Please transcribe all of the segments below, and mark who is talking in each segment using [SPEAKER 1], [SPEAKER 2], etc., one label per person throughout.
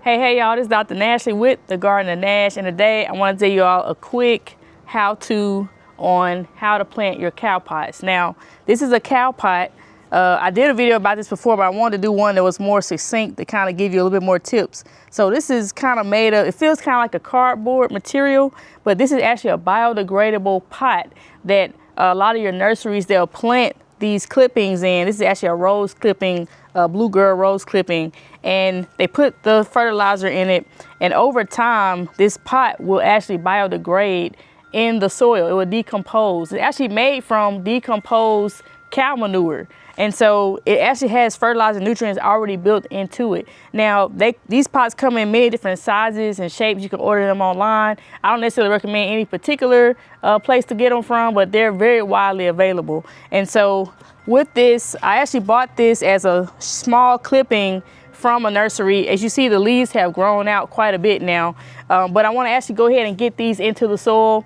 [SPEAKER 1] Hey y'all, this is Dr. Nashley with the Garden of Nash, and today I want to tell you all a quick how-to on how to plant your cow pots. Now, this is a cow pot. I did a video about this before, but I wanted to do one that was more succinct to kind of give you a little bit more tips. So this is kind of made of, it feels kind of like a cardboard material, but this is actually a biodegradable pot that a lot of your nurseries, they'll plant these clippings in. This is actually a rose clipping, blue girl rose clipping, and they put the fertilizer in it, and over time this pot will actually biodegrade in the soil. It will decompose. It's actually made from decomposed cow manure, and so it actually has fertilizer nutrients already built into it. Now these pots come in many different sizes and shapes. You can order them online. I don't necessarily recommend any particular place to get them from, but they're very widely available. And so with this, I actually bought this as a small clipping from a nursery. As you see, the leaves have grown out quite a bit now, but I want to actually go ahead and get these into the soil.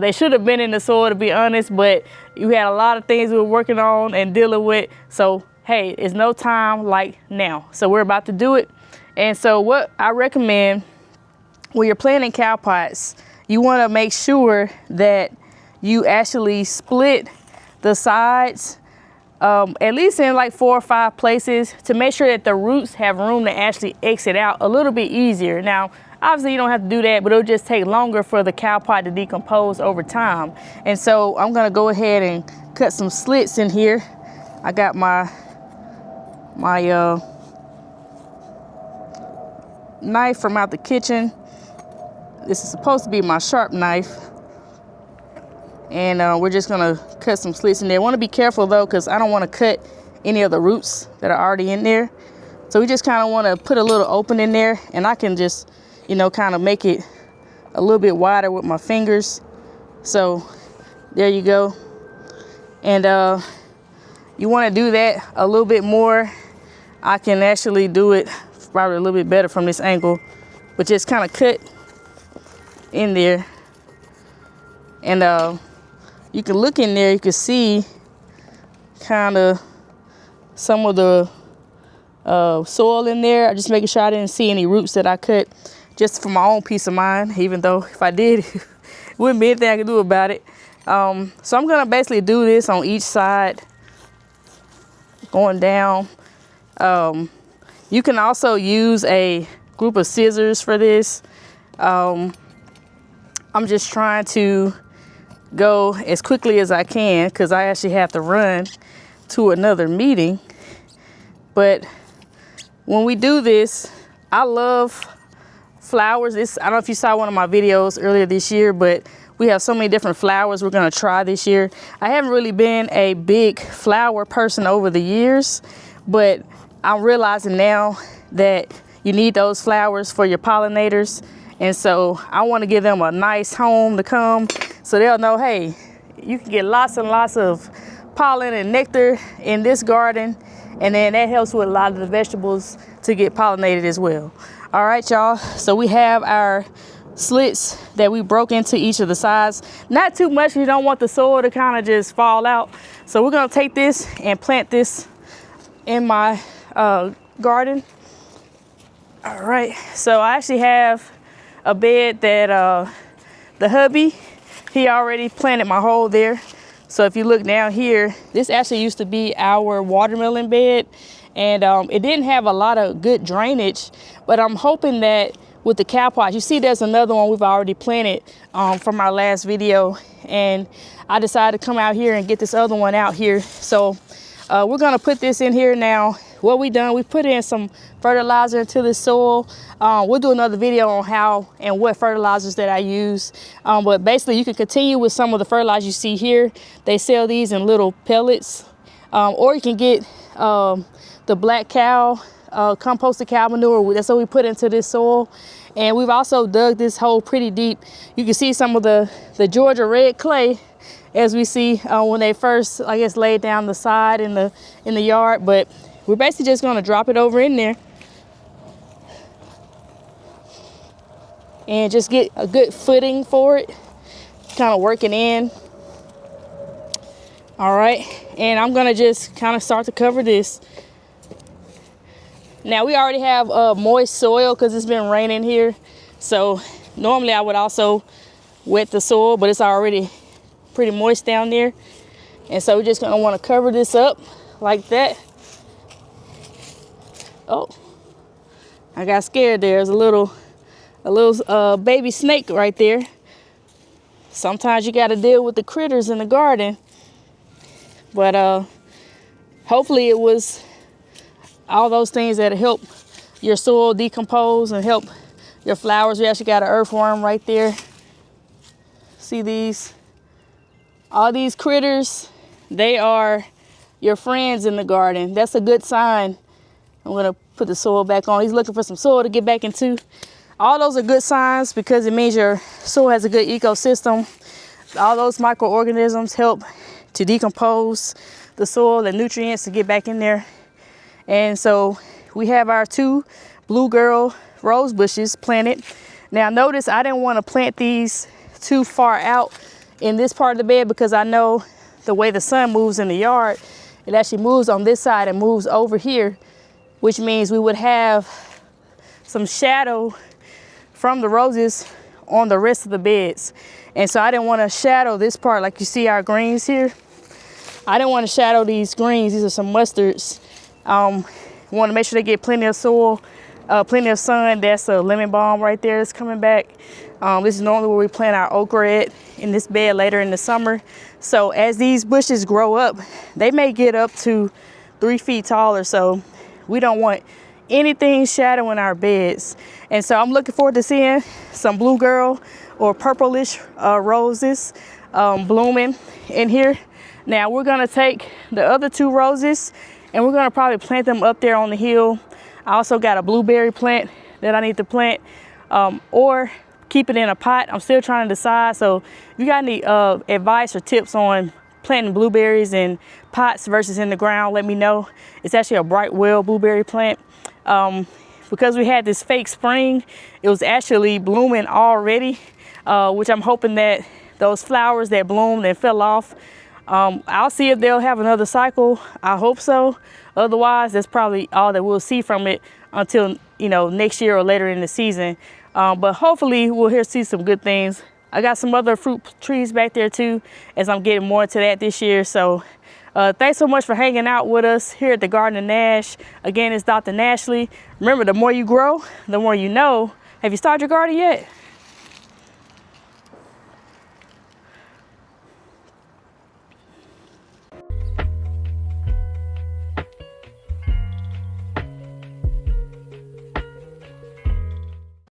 [SPEAKER 1] They should have been in the soil, to be honest, but you had a lot of things we were working on and dealing with. So, hey, it's no time like now. So we're about to do it. And so what I recommend when you're planting cow pots, you want to make sure that you actually split the sides at least in like 4 or 5 places to make sure that the roots have room to actually exit out a little bit easier. Now, obviously you don't have to do that, but it'll just take longer for the cow pot to decompose over time. And so I'm gonna go ahead and cut some slits in here. I got my knife from out the kitchen. This is supposed to be my sharp knife. And we're just gonna cut some slits in there. I wanna be careful though, because I don't wanna cut any of the roots that are already in there. So we just kinda wanna put a little opening there, and I can just, you know, kind of make it a little bit wider with my fingers. So there you go. And you wanna do that a little bit more. I can actually do it probably a little bit better from this angle, but just kind of cut in there. And you can look in there, you can see kind of some of the soil in there. I'm just making sure I didn't see any roots that I cut, just for my own peace of mind, even though if I did, it wouldn't be anything I could do about it. So I'm gonna basically do this on each side, going down. You can also use a group of scissors for this. I'm just trying to go as quickly as I can because I actually have to run to another meeting. But when we do this, I love flowers. I don't know if you saw one of my videos earlier this year, but we have so many different flowers we're gonna try this year. I haven't really been a big flower person over the years, but I'm realizing now that you need those flowers for your pollinators. And so I want to give them a nice home to come, so they'll know, hey, you can get lots and lots of pollen and nectar in this garden, and then that helps with a lot of the vegetables to get pollinated as well. All right, y'all, so we have our slits that we broke into each of the sides. Not too much, you don't want the soil to kind of just fall out. So we're gonna take this and plant this in my garden. All right, so I actually have a bed that the hubby, he already planted my hole there. So if you look down here, this actually used to be our watermelon bed, and it didn't have a lot of good drainage, but I'm hoping that with the cow pots, you see there's another one we've already planted from our last video, and I decided to come out here and get this other one out here. So we're gonna put this in here now. What we done, we put in some fertilizer into the soil. We'll do another video on how and what fertilizers that I use. But basically you can continue with some of the fertilizers you see here. They sell these in little pellets. Or you can get the black cow, composted cow manure. That's what we put into this soil. And we've also dug this hole pretty deep. You can see some of the Georgia red clay, as we see when they first, I guess, laid down the side in the yard. But we're basically just gonna drop it over in there and just get a good footing for it, kind of work it in. All right, and I'm gonna just kind of start to cover this. Now we already have moist soil because it's been raining here. So normally I would also wet the soil, but it's already pretty moist down there. And so we're just gonna want to cover this up like that. Oh, I got scared there. There's a little baby snake right there. Sometimes you got to deal with the critters in the garden. But hopefully it was all those things that help your soil decompose and help your flowers. We actually got an earthworm right there. See these? All these critters, they are your friends in the garden. That's a good sign. I'm gonna put the soil back on. He's looking for some soil to get back into. All those are good signs because it means your soil has a good ecosystem. All those microorganisms help to decompose the soil and nutrients to get back in there. And so we have our 2 Blue Girl rose bushes planted. Now notice I didn't want to plant these too far out in this part of the bed because I know the way the sun moves in the yard, it actually moves on this side and moves over here, which means we would have some shadow from the roses on the rest of the beds. And so I didn't want to shadow this part. Like you see our greens here, I didn't want to shadow these greens. These are some mustards. Want to make sure they get plenty of soil, plenty of sun. That's a lemon balm right there that's coming back. This is normally where we plant our okra at, in this bed later in the summer. So as these bushes grow up, they may get up to 3 feet tall or so. We don't want anything shadowing our beds. And so I'm looking forward to seeing some Blue Girl or purplish roses blooming in here. Now we're gonna take the other 2 roses and we're gonna probably plant them up there on the hill. I also got a blueberry plant that I need to plant, or keep it in a pot. I'm still trying to decide. So if you got any advice or tips on planting blueberries in pots versus in the ground, let me know. It's actually a Brightwell blueberry plant. Because we had this fake spring, it was actually blooming already, which I'm hoping that those flowers that bloomed and fell off, I'll see if they'll have another cycle. I hope so. Otherwise, that's probably all that we'll see from it until, you know, next year or later in the season. But hopefully we'll see some good things. I got some other fruit trees back there too, as I'm getting more into that this year. So thanks so much for hanging out with us here at the Garden of Nash. Again, it's Dr. Nashley. Remember, the more you grow, the more you know. Have you started your garden yet?